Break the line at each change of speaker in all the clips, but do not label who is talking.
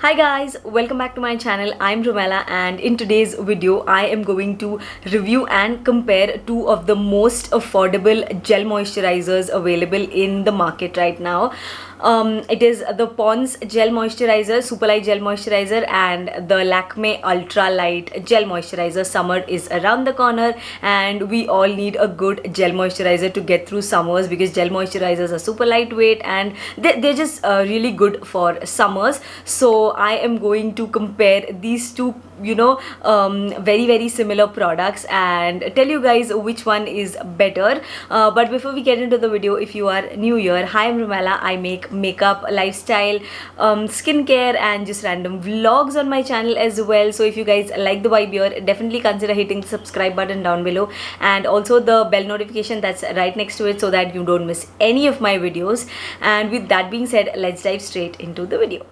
Hi guys, welcome back to my channel. I'm Romella and in today's video I am going to review and compare two of the most affordable gel moisturizers available in the market right now. It is the Pond's Gel Moisturizer, Super Light Gel Moisturizer and the Lakme Ultra Light Gel Moisturizer. Summer is around the corner and we all need a good gel moisturizer to get through summers because gel moisturizers are super lightweight and they're just really good for summers. So I am going to compare these two very similar products and tell you guys which one is better. But before we get into the video, if you are new here, hi, I'm Romella. I make makeup, lifestyle, skincare and just random vlogs on my channel as well. So if you guys like the vibe here, definitely consider hitting the subscribe button down below and also the bell notification that's right next to it so that you don't miss any of my videos. And with that being said, let's dive straight into the video.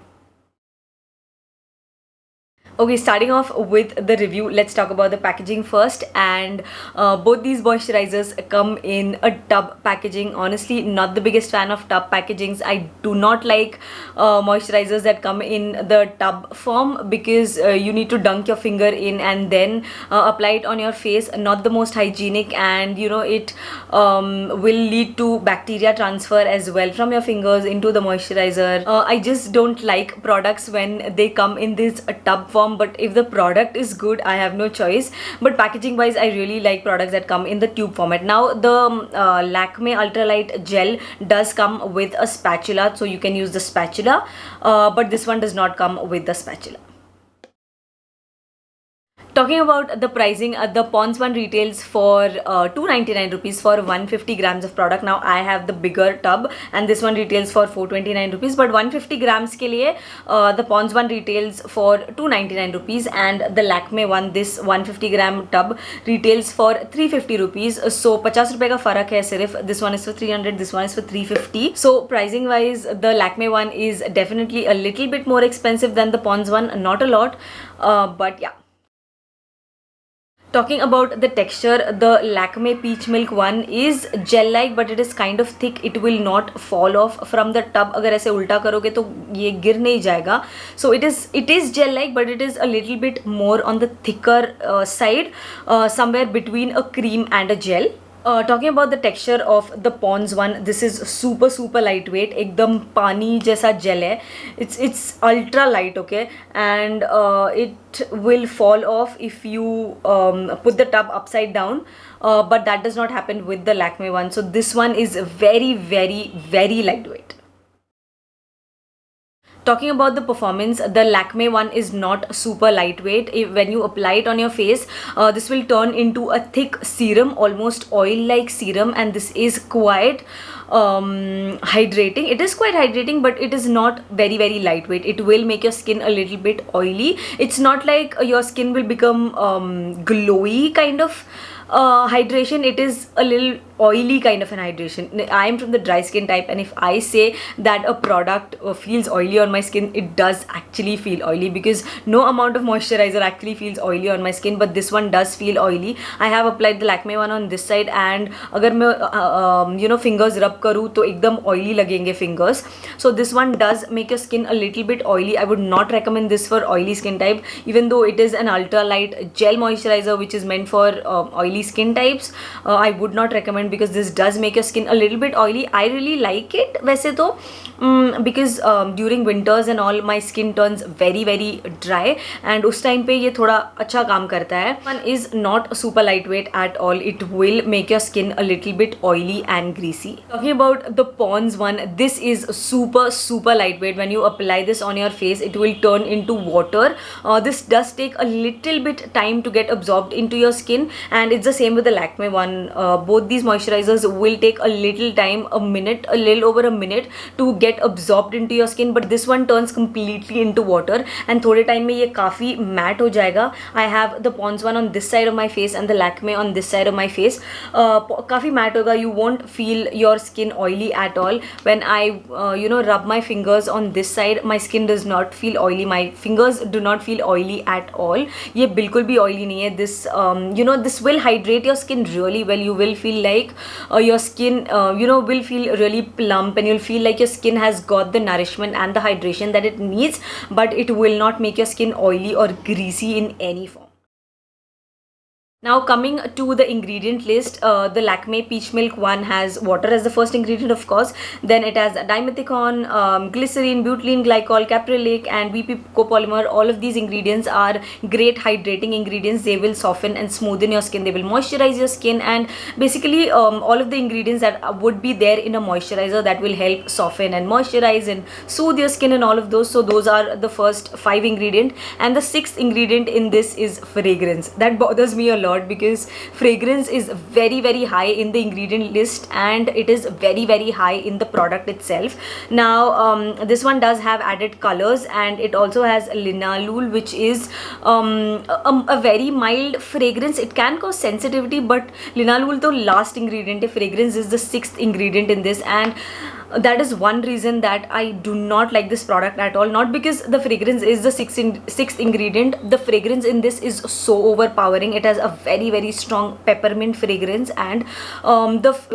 Okay, starting off with the review, let's talk about the packaging first. And both these moisturizers come in a tub packaging. Honestly, not the biggest fan of tub packagings. I do not like moisturizers that come in the tub form because you need to dunk your finger in and then apply it on your face. Not the most hygienic, and it will lead to bacteria transfer as well from your fingers into the moisturizer. I just don't like products when they come in this tub form. But if the product is good, I have no choice. But packaging wise, I really like products that come in the tube format. Now the Lakme Ultralight Gel does come with a spatula, so you can use the spatula, but this one does not come with the spatula. Talking about the pricing, the Pond's one retails for 299 rupees for 150 grams of product. Now I have the bigger tub and this one retails for 429 rupees, but 150 grams ke liye the Pond's one retails for 299 rupees and the Lakme one, this 150 gram tub, retails for 350 rupees. So 50 rupees ka farak hai sirf. This one is for 300, this one is for 350. So pricing wise, the Lakme one is definitely a little bit more expensive than the Pond's one, not a lot, but yeah. Talking about the texture, the Lakme Peach Milk one is gel-like, but it is kind of thick. It will not fall off from the tub. अगर ऐसे उल्टा करोगे तो ये गिर नहीं जाएगा. So it is gel-like, but it is a little bit more on the thicker side, somewhere between a cream and a gel. Talking about the texture of the Pond's one, this is super lightweight, एकदम पानी जैसा gel है. It's ultra light, okay, and it will fall off if you put the tub upside down, but that does not happen with the Lakme one. So this one is very lightweight. Talking about the performance, the Lakme one is not super lightweight. When you apply it on your face, this will turn into a thick serum, almost oil-like serum, and this is quite hydrating. It is quite hydrating, but it is not very lightweight. It will make your skin a little bit oily. It's not like your skin will become glowy kind of hydration. It is a little oily kind of an hydration. I am from the dry skin type, and if I say that a product feels oily on my skin, it does actually feel oily because no amount of moisturizer actually feels oily on my skin, but this one does feel oily. I have applied the Lakme one on this side, and अगर मैं fingers rub करूँ तो एकदम oily लगेंगे fingers. So this one does make your skin a little bit oily. I would not recommend this for oily skin type, even though it is an ultra light gel moisturizer which is meant for oily skin types. I would not recommend because this does make your skin a little bit oily. I really like it वैसे तो because during winters and all my skin turns very dry, and उस time पे ये थोड़ा अच्छा काम करता है. One is not super lightweight at all. It will make your skin a little bit oily and greasy. Talking about the Pond's one, this is super lightweight. When you apply this on your face, it will turn into water. This does take a little bit time to get absorbed into your skin, and it's the same with the Lakme one. Both these moisturizers will take a little time, a little over a minute to get absorbed into your skin, but this one turns completely into water and थोड़े time में ये काफ़ी matte हो जाएगा. I have the Pond's one on this side of my face and the Lakme on this side of my face. काफ़ी matte होगा. You won't feel your skin oily at all. When I rub my fingers on this side, my skin does not feel oily. My fingers do not feel oily at all. ये बिल्कुल भी oily नहीं है. This this will hydrate your skin really well. You will feel like your skin will feel really plump, and you'll feel like your skin has got the nourishment and the hydration that it needs, but it will not make your skin oily or greasy in any form. Now coming to the ingredient list, the Lakme Peach Milk one has water as the first ingredient, of course. Then it has dimethicone, glycerin, butylene glycol, caprylic, and VP copolymer. All of these ingredients are great hydrating ingredients. They will soften and smoothen your skin. They will moisturize your skin, and basically all of the ingredients that would be there in a moisturizer that will help soften and moisturize and soothe your skin and all of those. So those are the first 5 ingredients, and the 6th ingredient in this is fragrance. That bothers me a lot because fragrance is very high in the ingredient list, and it is very high in the product itself. Now this one does have added colors, and it also has linalool, which is a very mild fragrance. It can cause sensitivity, but linalool the last ingredient, fragrance is the 6th ingredient in this, and that is one reason that I do not like this product at all. Not because the fragrance is the 6th ingredient. The fragrance in this is so overpowering. It has a very strong peppermint fragrance, and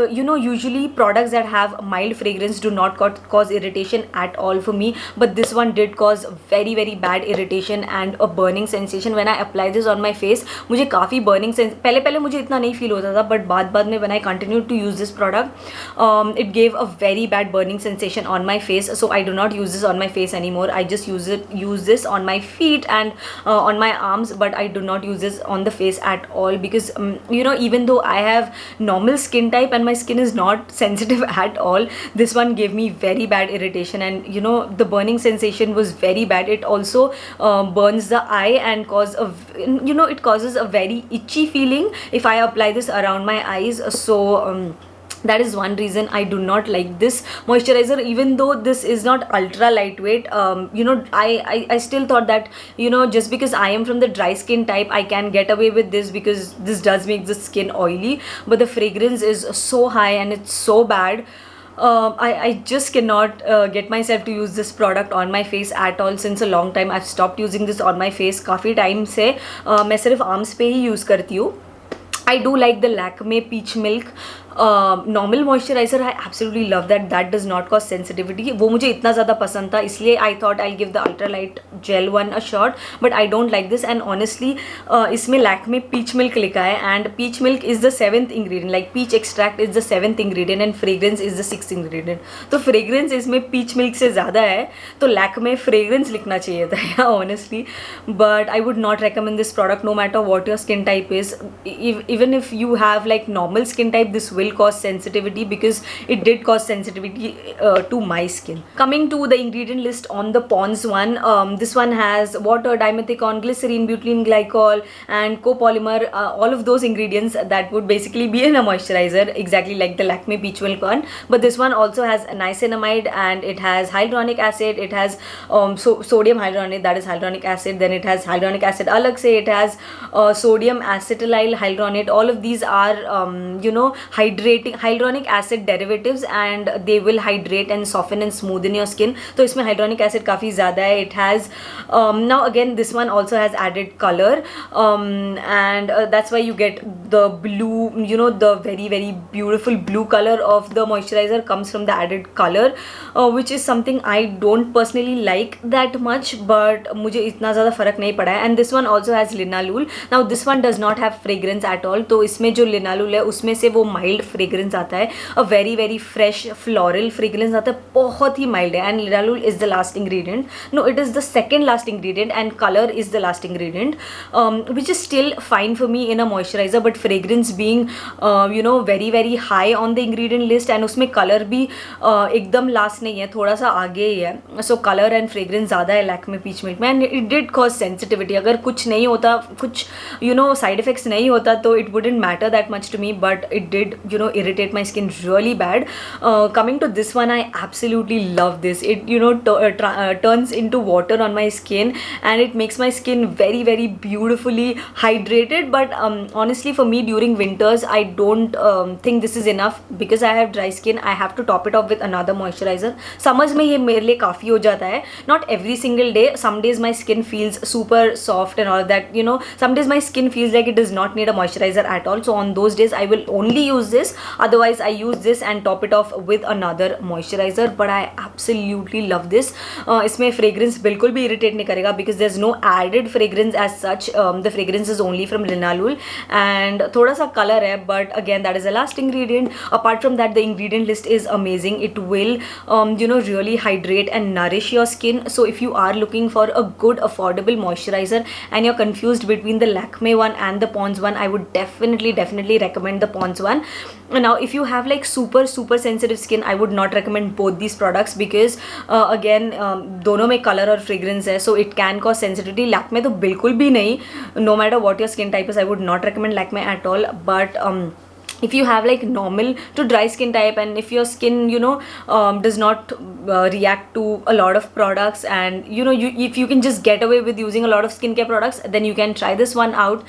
usually products that have mild fragrance do not cause irritation at all for me, but this one did cause very bad irritation and a burning sensation. When I apply this on my face, मुझे काफ़ी burning पहले मुझे इतना नहीं feel होता था, but बाद में when I continued to use this product, it gave a very bad burning sensation on my face. So I do not use this on my face anymore. I just use this on my feet and on my arms, but I do not use this on the face at all, because even though I have normal skin type and my skin is not sensitive at all, this one gave me very bad irritation, and the burning sensation was very bad. It also burns the eye and it causes a very itchy feeling if I apply this around my eyes. So that is one reason I do not like this moisturizer. Even though this is not ultra lightweight, I still thought that just because I am from the dry skin type, I can get away with this because this does make the skin oily, but the fragrance is so high and it's so bad. I just cannot get myself to use this product on my face at all. Since a long time I've stopped using this on my face. काफ़ी time से मैं सिर्फ arms पे ही use करती हूँ. I do like the Lakme Peach Milk normal moisturizer. I absolutely love that. That does not cause sensitivity. वो मुझे इतना ज़्यादा पसंद था, इसलिए I thought I'll give the ultralight gel one a shot, but I don't like this. And honestly इसमें Lakme Peach Milk लिखा है, and peach milk is the 7th ingredient, like peach extract is the 7th ingredient and fragrance is the 6th ingredient. तो fragrance इसमें peach milk से ज़्यादा है, तो Lakme fragrance लिखना चाहिए था, yeah, honestly. But I would not recommend this product no matter what your skin type is. Even if you have like normal skin type, this will cause sensitivity, because it did cause sensitivity to my skin. Coming to the ingredient list on the Pond's one, this one has water, dimethicone, glycerin, butylene glycol and copolymer, all of those ingredients that would basically be in a moisturizer, exactly like the Lakme Peach Milk one. But this one also has niacinamide, and it has hyaluronic acid, it has sodium hyaluronate, that is hyaluronic acid, then it has hyaluronic acid alag se, it has sodium acetyl hyaluronate. All of these are hydrating hyaluronic acid derivatives, and they will hydrate and soften and smoothen your skin. So इसमें hyaluronic acid काफ़ी ज़्यादा है. It has now again this one also has added color, and that's why you get the blue, the very beautiful blue color of the moisturizer comes from the added color, which is something I don't personally like that much, but मुझे इतना ज़्यादा फ़र्क नहीं पड़ा है. And this one also has linalool. Now this one does not have fragrance at all, तो इसमें जो linalool है उसमें से वो mild fragrance आता है, a very fresh floral fragrance आता है, बहुत ही mild है. And linalool is the last ingredient. No, it is the second last ingredient, and color is the last ingredient, which is still fine for me in a moisturizer. But fragrance being very high on the ingredient list, and उसमें color भी एकदम last नहीं है, थोड़ा सा आगे ही है. So color and fragrance ज़्यादा है Lakme Peach Milk में, and it did cause sensitivity. अगर कुछ नहीं होता, कुछ side effects नहीं होता, तो it wouldn't matter that much to me, but it did irritate my skin really bad. Coming to this one, I absolutely love this. It turns into water on my skin, and it makes my skin very very beautifully hydrated. But honestly, for me during winters, I don't think this is enough because I have dry skin. I have to top it off with another moisturizer. Summers में ये मेरे लिए काफ़ी हो जाता है. Not every single day. Some days my skin feels super soft and all that. Some days my skin feels like it does not need a moisturizer at all. So on those days I will only use this. Otherwise I use this and top it off with another moisturizer. But I absolutely love this. इसमें fragrance बिल्कुल भी irritate नहीं करेगा because there's no added fragrance as such. The fragrance is only from linalool and थोड़ा सा color है, but again that is the last ingredient. Apart from that, the ingredient list is amazing. It will really hydrate and nourish your skin. So if you are looking for a good affordable moisturizer and you're confused between the Lakme one and the Pond's one, I would definitely recommend the Pond's one. Now if you have like super sensitive skin, I would not recommend both these products because again दोनों में color और fragrance है, so it can cause sensitivity. Lakme तो बिल्कुल भी नहीं. No matter what your skin type is, I would not recommend Lakme at all. But if you have like normal to dry skin type, and if your skin does not react to a lot of products, and if you can just get away with using a lot of skincare products, then you can try this one out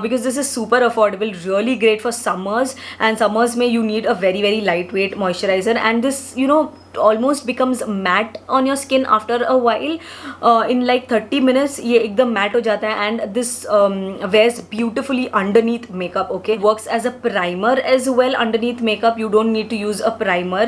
because this is super affordable, really great for summers. And summers may you need a very very lightweight moisturizer, and this almost becomes matte on your skin after a while. In like 30 minutes ये एकदम matte हो जाता है, and this wears beautifully underneath makeup. Okay, works as a primer as well underneath makeup. You don't need to use a primer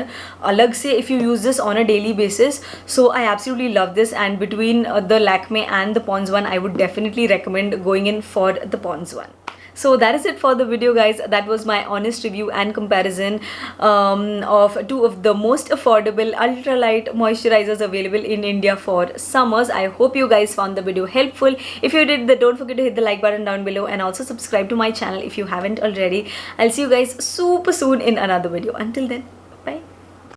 अलग से if you use this on a daily basis. So I absolutely love this, and between the Lakme and the Pond's one, I would definitely recommend going in for the Pond's one. So that is it for the video, guys. That was my honest review and comparison of two of the most affordable ultralight moisturizers available in India for summers. I hope you guys found the video helpful. If you did, then don't forget to hit the like button down below and also subscribe to my channel if you haven't already. I'll see you guys super soon in another video. Until then,